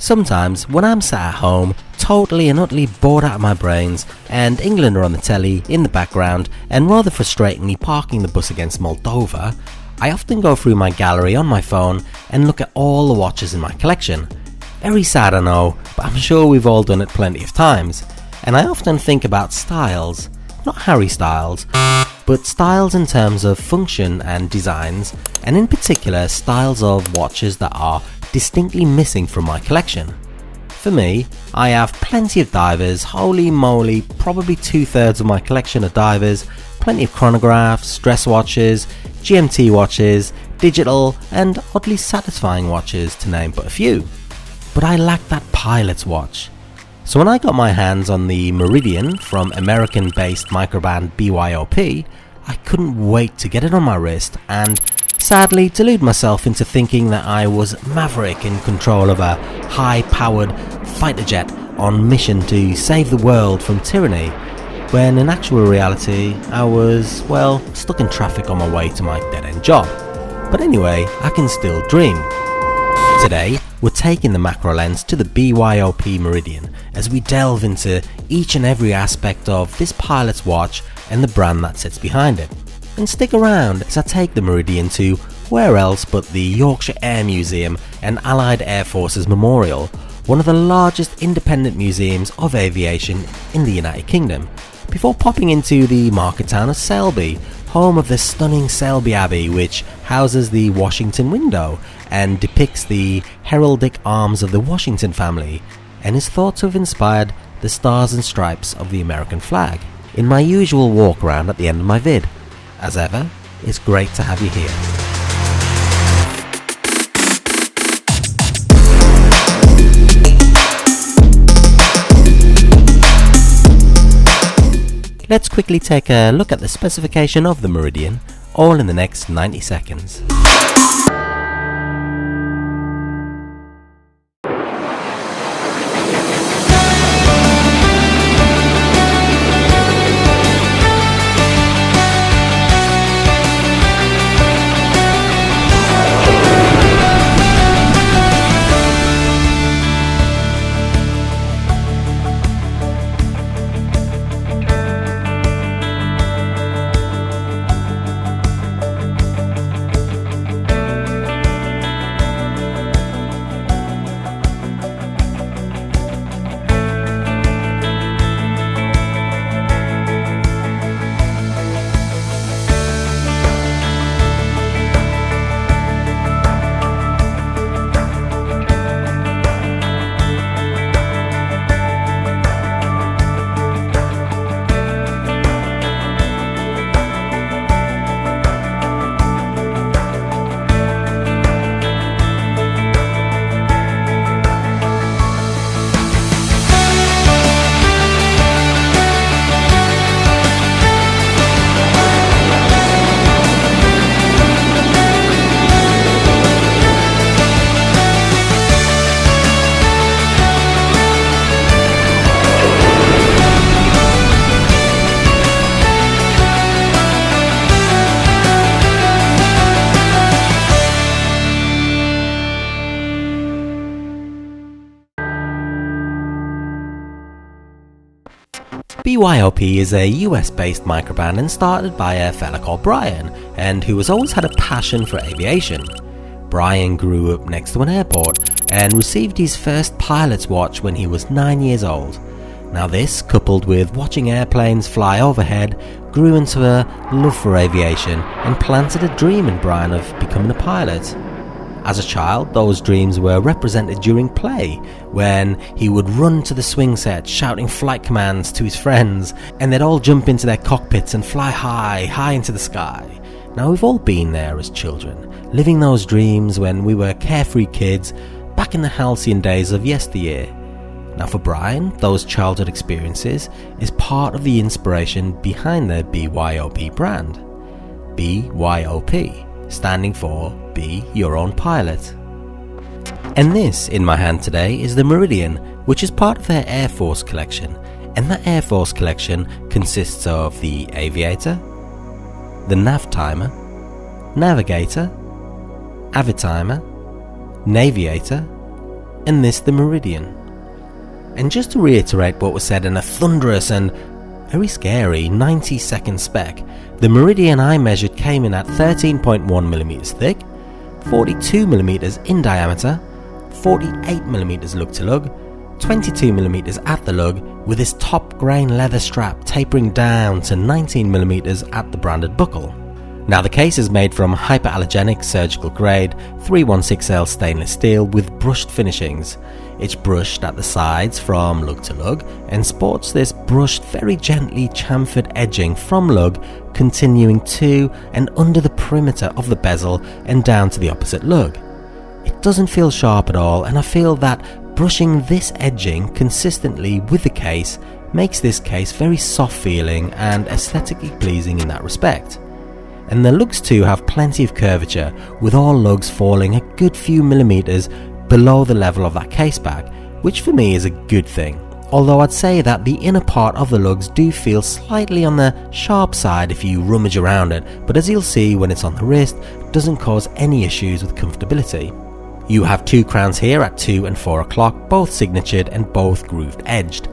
Sometimes when I'm sat at home, totally and utterly bored out of my brains, and England are on the telly in the background and rather frustratingly parking the bus against Moldova, I often go through my gallery on my phone and look at all the watches in my collection. Very sad, I know, but I'm sure we've all done it plenty of times. And I often think about styles, not Harry Styles, but styles in terms of function and designs, and in particular styles of watches that are distinctly missing from my collection. For me, I have plenty of divers, holy moly, probably 2/3 of my collection are divers, plenty of chronographs, dress watches, GMT watches, digital and oddly satisfying watches to name but a few. But I lack that pilot's watch. So when I got my hands on the Meridian from American-based microbrand BYOP, I couldn't wait to get it on my wrist and sadly delude myself into thinking that I was Maverick in control of a high-powered fighter jet on mission to save the world from tyranny, when in actual reality I was, well, stuck in traffic on my way to my dead-end job. But anyway, I can still dream. Today, we're taking the macro lens to the BYOP Meridian as we delve into each and every aspect of this pilot's watch and the brand that sits behind it. And stick around as I take the Meridian to where else but the Yorkshire Air Museum and Allied Air Forces Memorial, one of the largest independent museums of aviation in the United Kingdom, before popping into the market town of Selby, home of the stunning Selby Abbey, which houses the Washington window and depicts the heraldic arms of the Washington family and is thought to have inspired the stars and stripes of the American flag, in my usual walk around at the end of my vid. As ever, it's great to have you here. Let's quickly take a look at the specification of the Meridian, all in the next 90 seconds. BYOP is a US-based microbrand and started by a fella called Brian, and who has always had a passion for aviation. Brian grew up next to an airport and received his first pilot's watch when he was 9 years old. Now this, coupled with watching airplanes fly overhead, grew into a love for aviation and planted a dream in Brian of becoming a pilot. As a child, those dreams were represented during play, when he would run to the swing set shouting flight commands to his friends, and they'd all jump into their cockpits and fly high into the sky. Now we've all been there as children, living those dreams when we were carefree kids back in the halcyon days of yesteryear. Now for Brian, those childhood experiences is part of the inspiration behind the BYOP brand. BYOP, standing for Be Your Own Pilot. And this in my hand today is the Meridian, which is part of their Air Force collection, and that Air Force collection consists of the Aviator, the Nav Timer, Navigator, Avitimer, Naviator, and this the Meridian. And just to reiterate what was said in a thunderous and very scary 90-second spec, the Meridian I measured came in at 13.1mm thick, 42mm in diameter, 48mm lug to lug, 22mm at the lug, with this top grain leather strap tapering down to 19mm at the branded buckle. Now the case is made from hyperallergenic surgical grade 316L stainless steel with brushed finishings. It's brushed at the sides from lug to lug and sports this brushed very gently chamfered edging from lug continuing to and under the perimeter of the bezel and down to the opposite lug. It doesn't feel sharp at all, and I feel that brushing this edging consistently with the case makes this case very soft feeling and aesthetically pleasing in that respect. And the lugs too have plenty of curvature, with all lugs falling a good few millimeters below the level of that caseback, which for me is a good thing. Although I'd say that the inner part of the lugs do feel slightly on the sharp side if you rummage around it, but as you'll see when it's on the wrist, doesn't cause any issues with comfortability. You have two crowns here at 2 and 4 o'clock, both signatured and both grooved edged.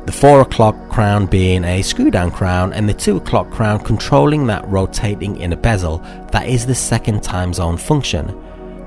The 4 o'clock crown being a screw down crown and the 2 o'clock crown controlling that rotating inner bezel that is the second time zone function.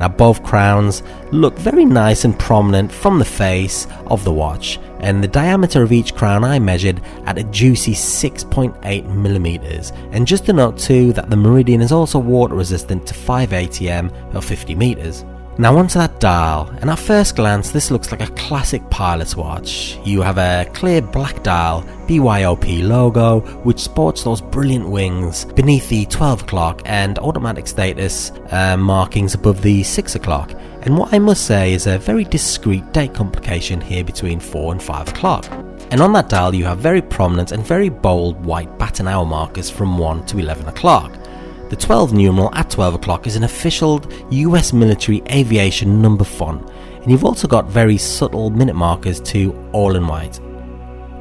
Now both crowns look very nice and prominent from the face of the watch, and the diameter of each crown I measured at a juicy 6.8mm, and just to note too that the Meridian is also water resistant to 5 ATM or 50 meters. Now onto that dial, and at first glance this looks like a classic pilot's watch. You have a clear black dial, BYOP logo, which sports those brilliant wings beneath the 12 o'clock and automatic status markings above the 6 o'clock. And what I must say is a very discreet date complication here between 4 and 5 o'clock. And on that dial you have very prominent and very bold white baton hour markers from 1 to 11 o'clock. The 12 numeral at 12 o'clock is an official US military aviation number font, and you've also got very subtle minute markers too, all in white.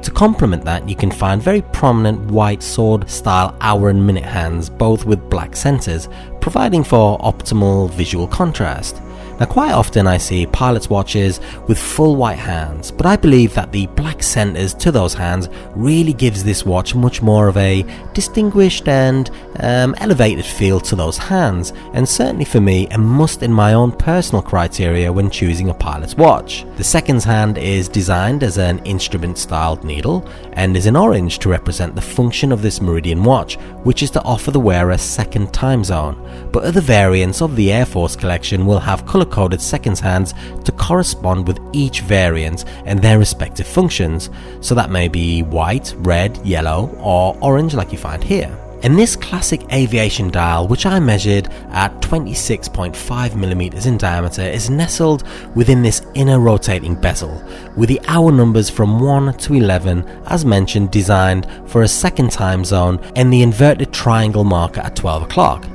To complement that, you can find very prominent white sword style hour and minute hands, both with black centers, providing for optimal visual contrast. Now quite often I see pilots' watches with full white hands, but I believe that the black centers to those hands really gives this watch much more of a distinguished and elevated feel to those hands, and certainly for me a must in my own personal criteria when choosing a pilot's watch. The seconds hand is designed as an instrument styled needle and is in orange to represent the function of this Meridian watch, which is to offer the wearer a second time zone, but other variants of the Air Force collection will have colour-coded seconds hands to correspond with each variant and their respective functions, so that may be white, red, yellow or orange like you find here. And this classic aviation dial, which I measured at 26.5mm in diameter, is nestled within this inner rotating bezel, with the hour numbers from 1 to 11 as mentioned designed for a second time zone and the inverted triangle marker at 12 o'clock.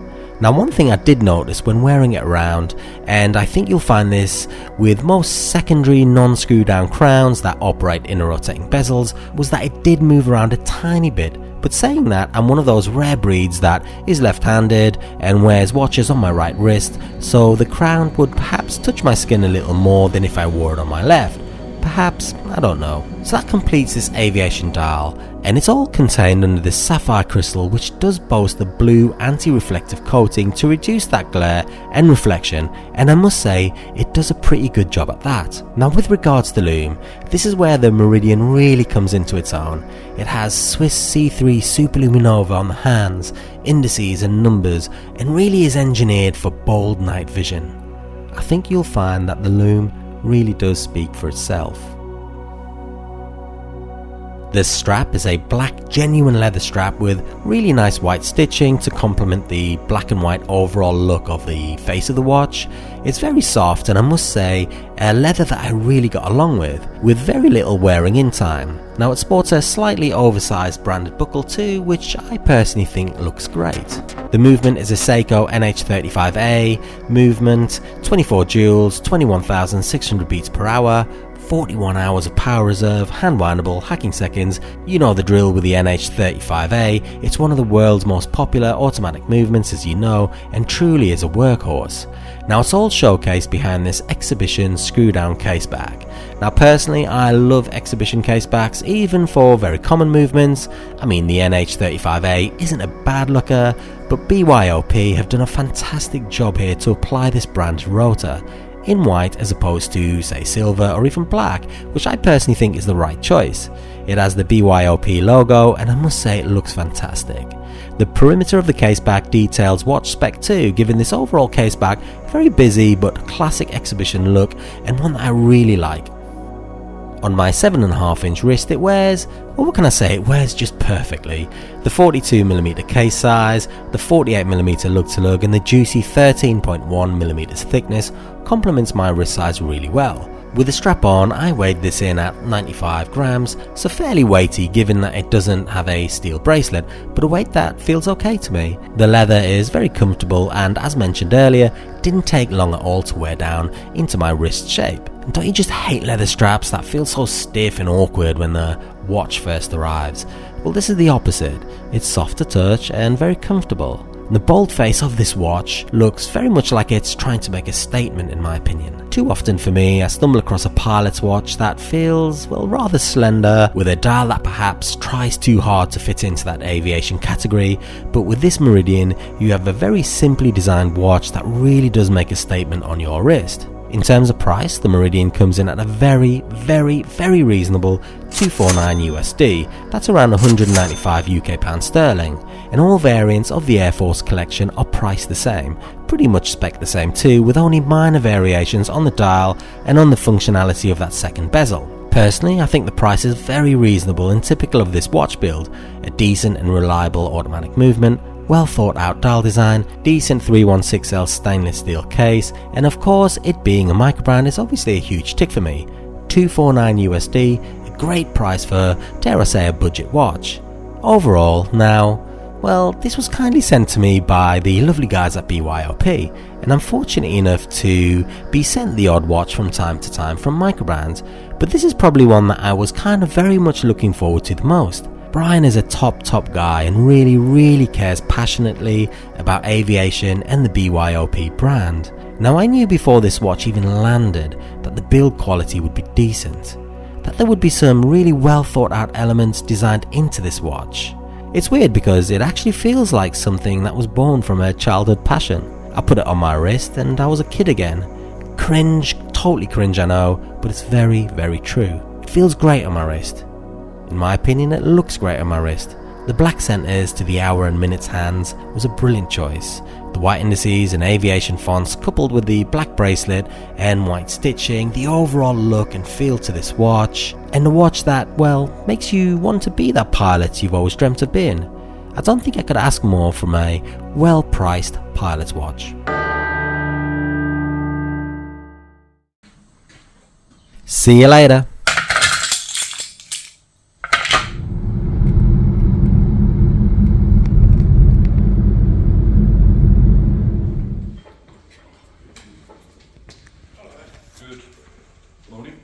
Now one thing I did notice when wearing it around, and I think you'll find this with most secondary non-screw down crowns that operate inner rotating bezels, was that it did move around a tiny bit. But saying that, I'm one of those rare breeds that is left-handed and wears watches on my right wrist, so the crown would perhaps touch my skin a little more than if I wore it on my left. Perhaps, I don't know. So that completes this aviation dial, and it's all contained under this sapphire crystal, which does boast a blue anti-reflective coating to reduce that glare and reflection, and I must say it does a pretty good job at that. Now with regards to Lume, this is where the Meridian really comes into its own. It has Swiss C3 Superluminova on the hands, indices and numbers, and really is engineered for bold night vision. I think you'll find that the Lume really does speak for itself. This strap is a black genuine leather strap with really nice white stitching to complement the black and white overall look of the face of the watch. It's very soft and I must say a leather that I really got along with very little wearing in time. Now it sports a slightly oversized branded buckle too, which I personally think looks great. The movement is a Seiko NH35A movement, 24 joules, 21,600 beats per hour, 41 hours of power reserve, hand windable, hacking seconds, you know the drill with the NH35A. It's one of the world's most popular automatic movements, as you know, and truly is a workhorse. Now it's all showcased behind this exhibition screw down caseback. Now personally, I love exhibition casebacks, even for very common movements. I mean, the NH35A isn't a bad looker, but BYOP have done a fantastic job here to apply this brand's rotor in white as opposed to, say, silver or even black, which I personally think is the right choice. It has the BYOP logo, and I must say it looks fantastic. The perimeter of the caseback details watch spec too, giving this overall caseback a very busy but classic exhibition look, and one that I really like. On my 7.5 inch wrist it wears, well, what can I say, it wears just perfectly. The 42mm case size, the 48mm lug to lug and the juicy 13.1mm thickness complements my wrist size really well. With the strap on, I weighed this in at 95 grams, so fairly weighty given that it doesn't have a steel bracelet, but a weight that feels okay to me. The leather is very comfortable and, as mentioned earlier, didn't take long at all to wear down into my wrist shape. And don't you just hate leather straps that feel so stiff and awkward when the watch first arrives? Well, this is the opposite. It's soft to touch and very comfortable. The bold face of this watch looks very much like it's trying to make a statement, in my opinion. Too often for me, I stumble across a pilot's watch that feels, well, rather slender, with a dial that perhaps tries too hard to fit into that aviation category, but with this Meridian, you have a very simply designed watch that really does make a statement on your wrist. In terms of price, the Meridian comes in at a very reasonable $249 USD. That's around 195 UK pounds sterling. And all variants of the Air Force collection are priced the same, pretty much spec the same too, with only minor variations on the dial and on the functionality of that second bezel. Personally, I think the price is very reasonable and typical of this watch build. A decent and reliable automatic movement, well thought out dial design, decent 316L stainless steel case, and of course it being a Microbrand is obviously a huge tick for me. $249 USD, a great price for, dare I say, a budget watch. Overall, now, well, this was kindly sent to me by the lovely guys at BYOP, and I'm fortunate enough to be sent the odd watch from time to time from Microbrand, but this is probably one that I was kind of very much looking forward to the most. Brian is a top guy and really cares passionately about aviation and the BYOP brand. Now, I knew before this watch even landed that the build quality would be decent, that there would be some really well thought out elements designed into this watch. It's weird because it actually feels like something that was born from a childhood passion. I put it on my wrist and I was a kid again. Cringe, totally cringe I know, but it's very true. It feels great on my wrist. In my opinion, it looks great on my wrist. The black centers to the hour and minutes hands was a brilliant choice. The white indices and aviation fonts coupled with the black bracelet and white stitching, the overall look and feel to this watch, and a watch that, well, makes you want to be that pilot you've always dreamt of being. I don't think I could ask more from a well-priced pilot's watch. See you later. Good. Loading.